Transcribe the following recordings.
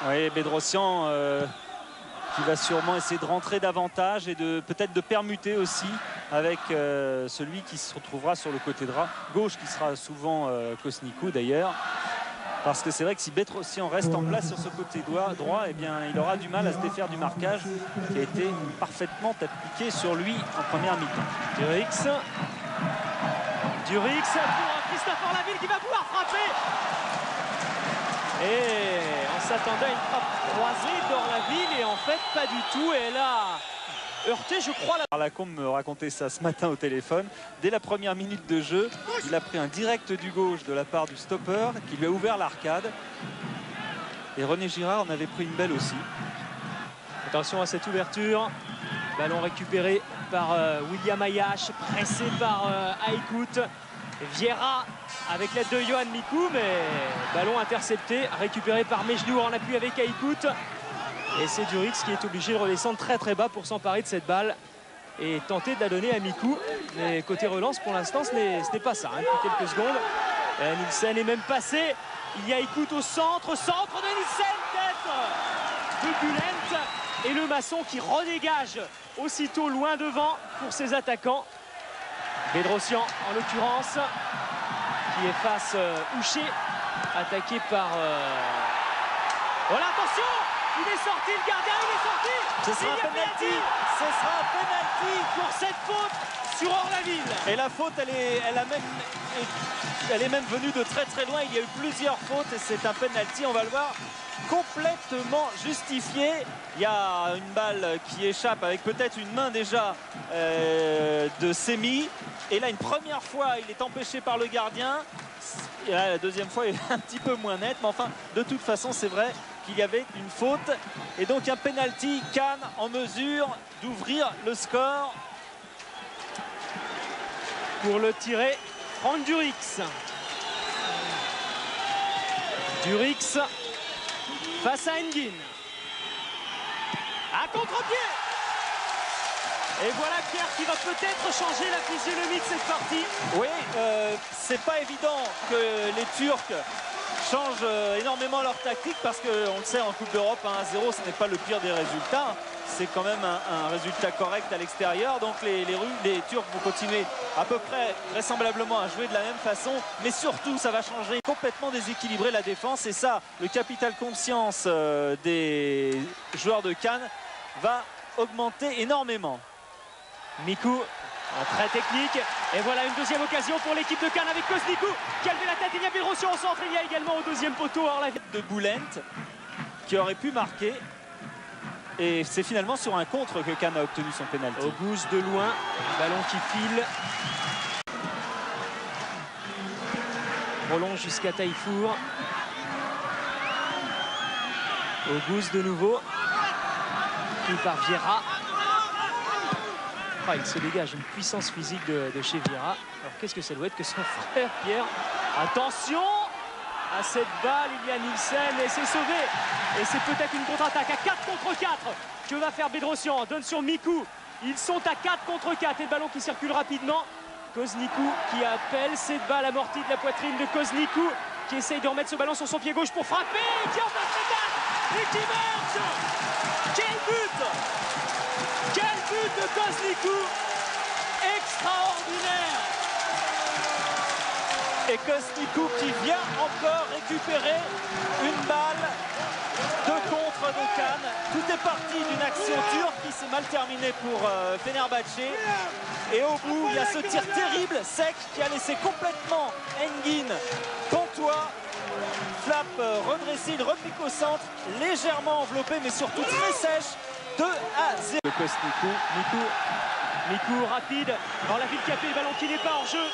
Oui, Bedrosian qui va sûrement essayer de rentrer davantage et peut-être de permuter aussi avec celui qui se retrouvera sur le côté gauche, qui sera souvent Kosnikou d'ailleurs. Parce que c'est vrai que si Bedrosian reste en place sur ce côté droit, eh bien, il aura du mal à se défaire du marquage qui a été parfaitement appliqué sur lui en première mi-temps. Durix pour Christophe Orlaville qui va pouvoir frapper. Et on s'attendait à une frappe croisée d'Orlaville et en fait pas du tout. Et elle a heurté, je crois. Lacombe me racontait ça ce matin au téléphone. Dès la première minute de jeu, il a pris un direct du gauche de la part du stopper qui lui a ouvert l'arcade. Et René Girard en avait pris une belle aussi. Attention à cette ouverture. Ballon récupéré par William Ayash, pressé par Aïkout. Vieira avec l'aide de Yohan Mikou, mais ballon intercepté, récupéré par Mejnour en appui avec Aïkout. Et c'est Durix qui est obligé de redescendre très très bas pour s'emparer de cette balle et tenter de la donner à Mikou. Mais côté relance, pour l'instant, ce n'est pas ça. Depuis quelques secondes, Nielsen est même passé. Il y a Aïkout au centre de Nielsen, tête de Bulent. Et le Masson qui redégage aussitôt loin devant pour ses attaquants. Bedrosian en l'occurrence, qui efface Houcher, attaqué par... Voilà, attention! Il est sorti, le gardien, il est sorti! Ce sera un penalty! Ce sera un penalty pour cette faute sur Orlaville. Et la faute, elle est même venue de très très loin. Il y a eu plusieurs fautes et c'est un penalty, on va le voir, complètement justifié. Il y a une balle qui échappe avec peut-être une main déjà de Semi. Et là, une première fois, il est empêché par le gardien. Et là, la deuxième fois, il est un petit peu moins net. Mais enfin, de toute façon, c'est vrai qu'il y avait une faute. Et donc, un penalty. Cannes en mesure d'ouvrir le score. Pour le tirer, Franck Durix. Durix face à Engin. À contre-pied. Et voilà Pierre qui va peut-être changer la physionomie de cette partie. Oui, c'est pas évident que les Turcs changent énormément leur tactique parce qu'on le sait, en Coupe d'Europe, 1-0, ce n'est pas le pire des résultats. C'est quand même un résultat correct à l'extérieur. Donc les Turcs vont continuer à peu près vraisemblablement à jouer de la même façon. Mais surtout, ça va changer, complètement déséquilibrer la défense. Et ça, le capital conscience des joueurs de Cannes va augmenter énormément. Mikou, très technique. Et voilà une deuxième occasion pour l'équipe de Cannes avec Kosnikou qui a levé la tête. Il y a Bedrosian au centre. Il y a également au deuxième poteau Orlaville de Bulent qui aurait pu marquer. Et c'est finalement sur un contre que Cannes a obtenu son pénalty. Auguste de loin, ballon qui file. Prolonge jusqu'à Taillefour. Auguste de nouveau. Pris par Vieira. Ah, il se dégage une puissance physique de chez Vieira. Alors qu'est-ce que ça doit être que son frère Pierre? Attention à cette balle, il y a Nielsen et c'est sauvé. Et c'est peut-être une contre-attaque à 4 contre 4 que va faire Bedrosian. Donne sur Mikou. Ils sont à 4 contre 4 et le ballon qui circule rapidement. Kosnikou qui appelle cette balle amortie de la poitrine de Kosnikou qui essaye de remettre ce ballon sur son pied gauche pour frapper. Qui en passe cette balle et qui marche. Quel but! Quel but de Kosnikou! Extraordinaire! Et Kosnikou qui vient encore récupérer une balle de contre de Cannes. Tout est parti d'une action turque qui s'est mal terminée pour Fenerbahçe. Et au bout, il y a ce tir terrible, sec, qui a laissé complètement Engin pantois. Flap redressé, il repique au centre, légèrement enveloppé, mais surtout très sèche. 2-0. Kosnikou, Mikou rapide dans la ville capée, le ballon qui n'est pas hors jeu.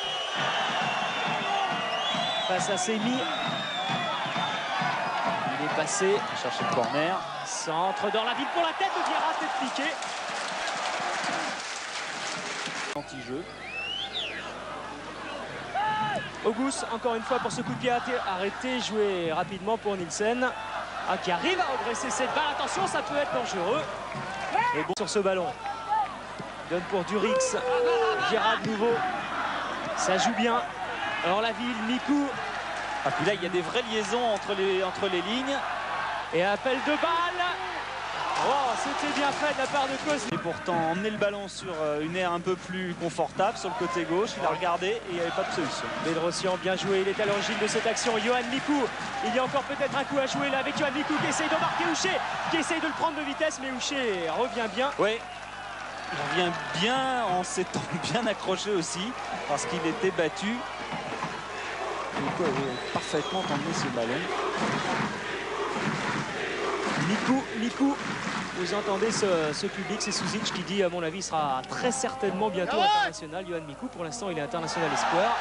Face à Semi. Il est passé. Chercher le corner. Centre dans la ville pour la tête de Vieira, tête piquée. Anti-jeu. Auguste, encore une fois pour ce coup de pied arrêté, joué rapidement pour Nielsen. Ah, qui arrive à redresser cette balle. Attention, ça peut être dangereux. Et bon sur ce ballon. Donne pour Durix. Vieira de nouveau. Ça joue bien. Alors la ville, Mikou. Ah, puis là, il y a des vraies liaisons entre les lignes. Et appel de balle. Oh, c'était bien fait de la part de Kozniku. Et pourtant emmener le ballon sur une aire un peu plus confortable sur le côté gauche. Il a regardé et il n'y avait pas de solution. Bedrosian, bien joué, il est à l'origine de cette action. Yohan Mikou, il y a encore peut-être un coup à jouer là avec Yohan Mikou qui essaye de marquer Ouché, qui essaye de le prendre de vitesse, mais Ouché revient bien. Oui, il revient bien en s'étant bien accroché aussi parce qu'il était battu. Mikou avait parfaitement emmené ce ballon. Mikou, vous entendez ce public, c'est Suzic qui dit, à mon avis, il sera très certainement bientôt international. Yohan Mikou, pour l'instant, il est international espoir.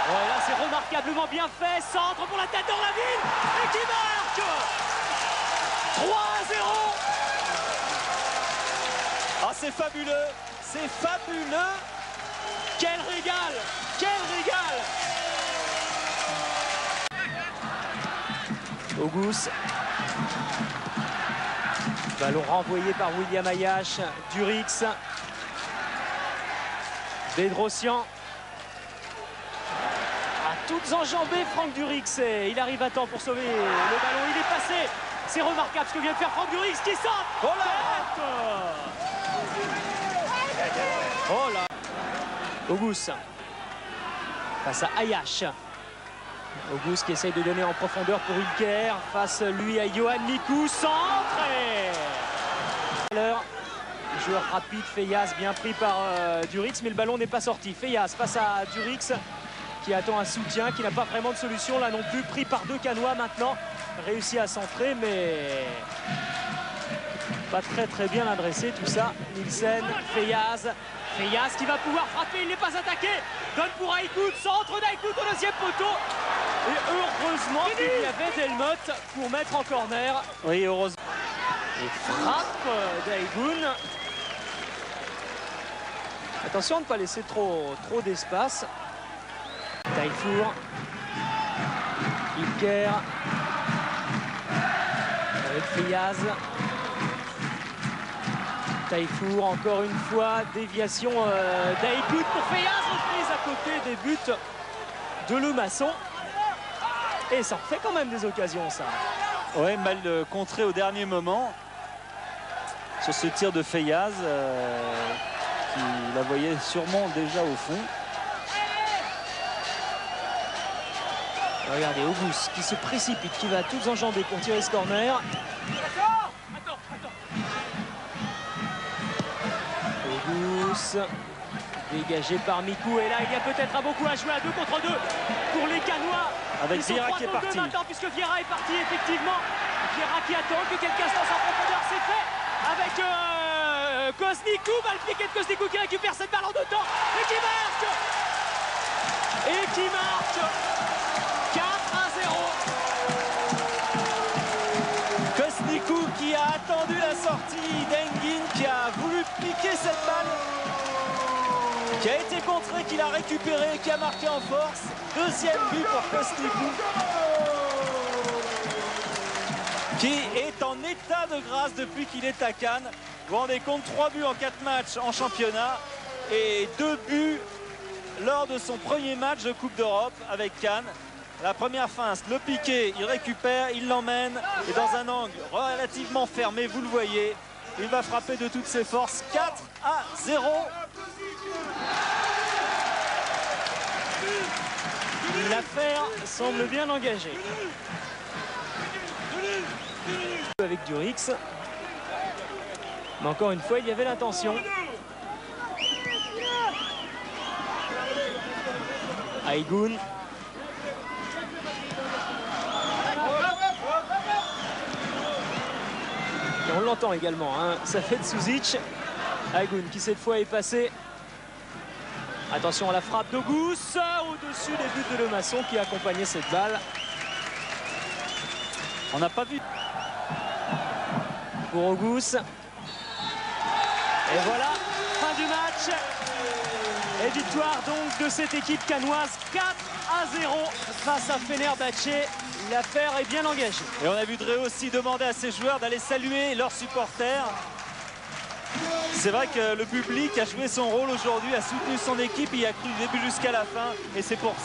Ouais, là, c'est remarquablement bien fait. Centre pour la tête dans la ville et qui marque 3-0. Ah, c'est fabuleux, c'est fabuleux. Quel régal, quel régal. Auguste. Ballon renvoyé par William Ayash, Durix, Bedrosian. A toutes enjambées Franck Durix et il arrive à temps pour sauver le ballon. Il est passé. C'est remarquable ce que vient de faire Franck Durix qui sort. Oh là. Oh là. Auguste face à Ayash. Auguste qui essaye de donner en profondeur pour Ilker. Face lui à Yohan Mikou. Centre et... Joueur rapide, Feyaz bien pris par Durix, mais le ballon n'est pas sorti. Feyaz face à Durix qui attend un soutien, qui n'a pas vraiment de solution là non plus. Pris par deux Canois maintenant. Réussi à centrer, mais pas très bien adressé tout ça. Nielsen, Feyaz qui va pouvoir frapper, il n'est pas attaqué. Donne pour Aïkout, centre d'Aïkout au deuxième poteau. Et heureusement qu'il y avait Delmotte pour mettre en corner. Oui, heureusement. Et frappe d'Aïgoun. Attention à ne pas laisser trop d'espace. Taillefour. Ilker. Avec Feyaz. Taillefour, encore une fois, déviation d'Aïkout pour Feyaz, reprise à côté des buts de Lemasson. Et ça fait quand même des occasions, ça. Ouais, mal contré au dernier moment sur ce tir de Feyaz qui la voyait sûrement déjà au fond. Regardez, Auguste qui se précipite, qui va toutes enjamber pour tirer ce corner. Auguste, dégagé par Mikou. Et là, il y a peut-être un beau coup à jouer à 2 contre 2 pour les Canois. Avec Vieira qui est parti. Maintenant, puisque Vieira est parti, effectivement. Vieira qui attend que quelqu'un se lance en profondeur, c'est fait. Avec Kozniku, le piqué de Kozniku qui récupère cette balle en 2 temps. Et qui marque. Et qui marque 4-0. Kozniku qui a attendu la sortie d'Engin, qui a voulu piquer cette balle, qui a été contré, qui l'a récupéré, qui a marqué en force. Deuxième but pour Kozniku, qui est en état de grâce depuis qu'il est à Cannes. Vous vous rendez compte, 3 buts en 4 matchs en championnat et 2 buts lors de son premier match de Coupe d'Europe avec Cannes. La première feinte, le piqué, il récupère, il l'emmène et dans un angle relativement fermé, vous le voyez, il va frapper de toutes ses forces. 4-0. L'affaire semble bien engagée. Avec Durix. Mais encore une fois, il y avait l'intention. Aïgoun. Et on l'entend également, hein. Ça fait de Suzic. Aïgoun qui cette fois est passé. Attention à la frappe d'Auguste au-dessus des buts de Lemasson qui accompagnait cette balle. On n'a pas vu. Pour Auguste. Et voilà, fin du match. Et victoire donc de cette équipe canoise 4-0 face à Fenerbahçe. L'affaire est bien engagée. Et on a vu Dre aussi demander à ses joueurs d'aller saluer leurs supporters. C'est vrai que le public a joué son rôle aujourd'hui, a soutenu son équipe, il a cru du début jusqu'à la fin et c'est pour ça.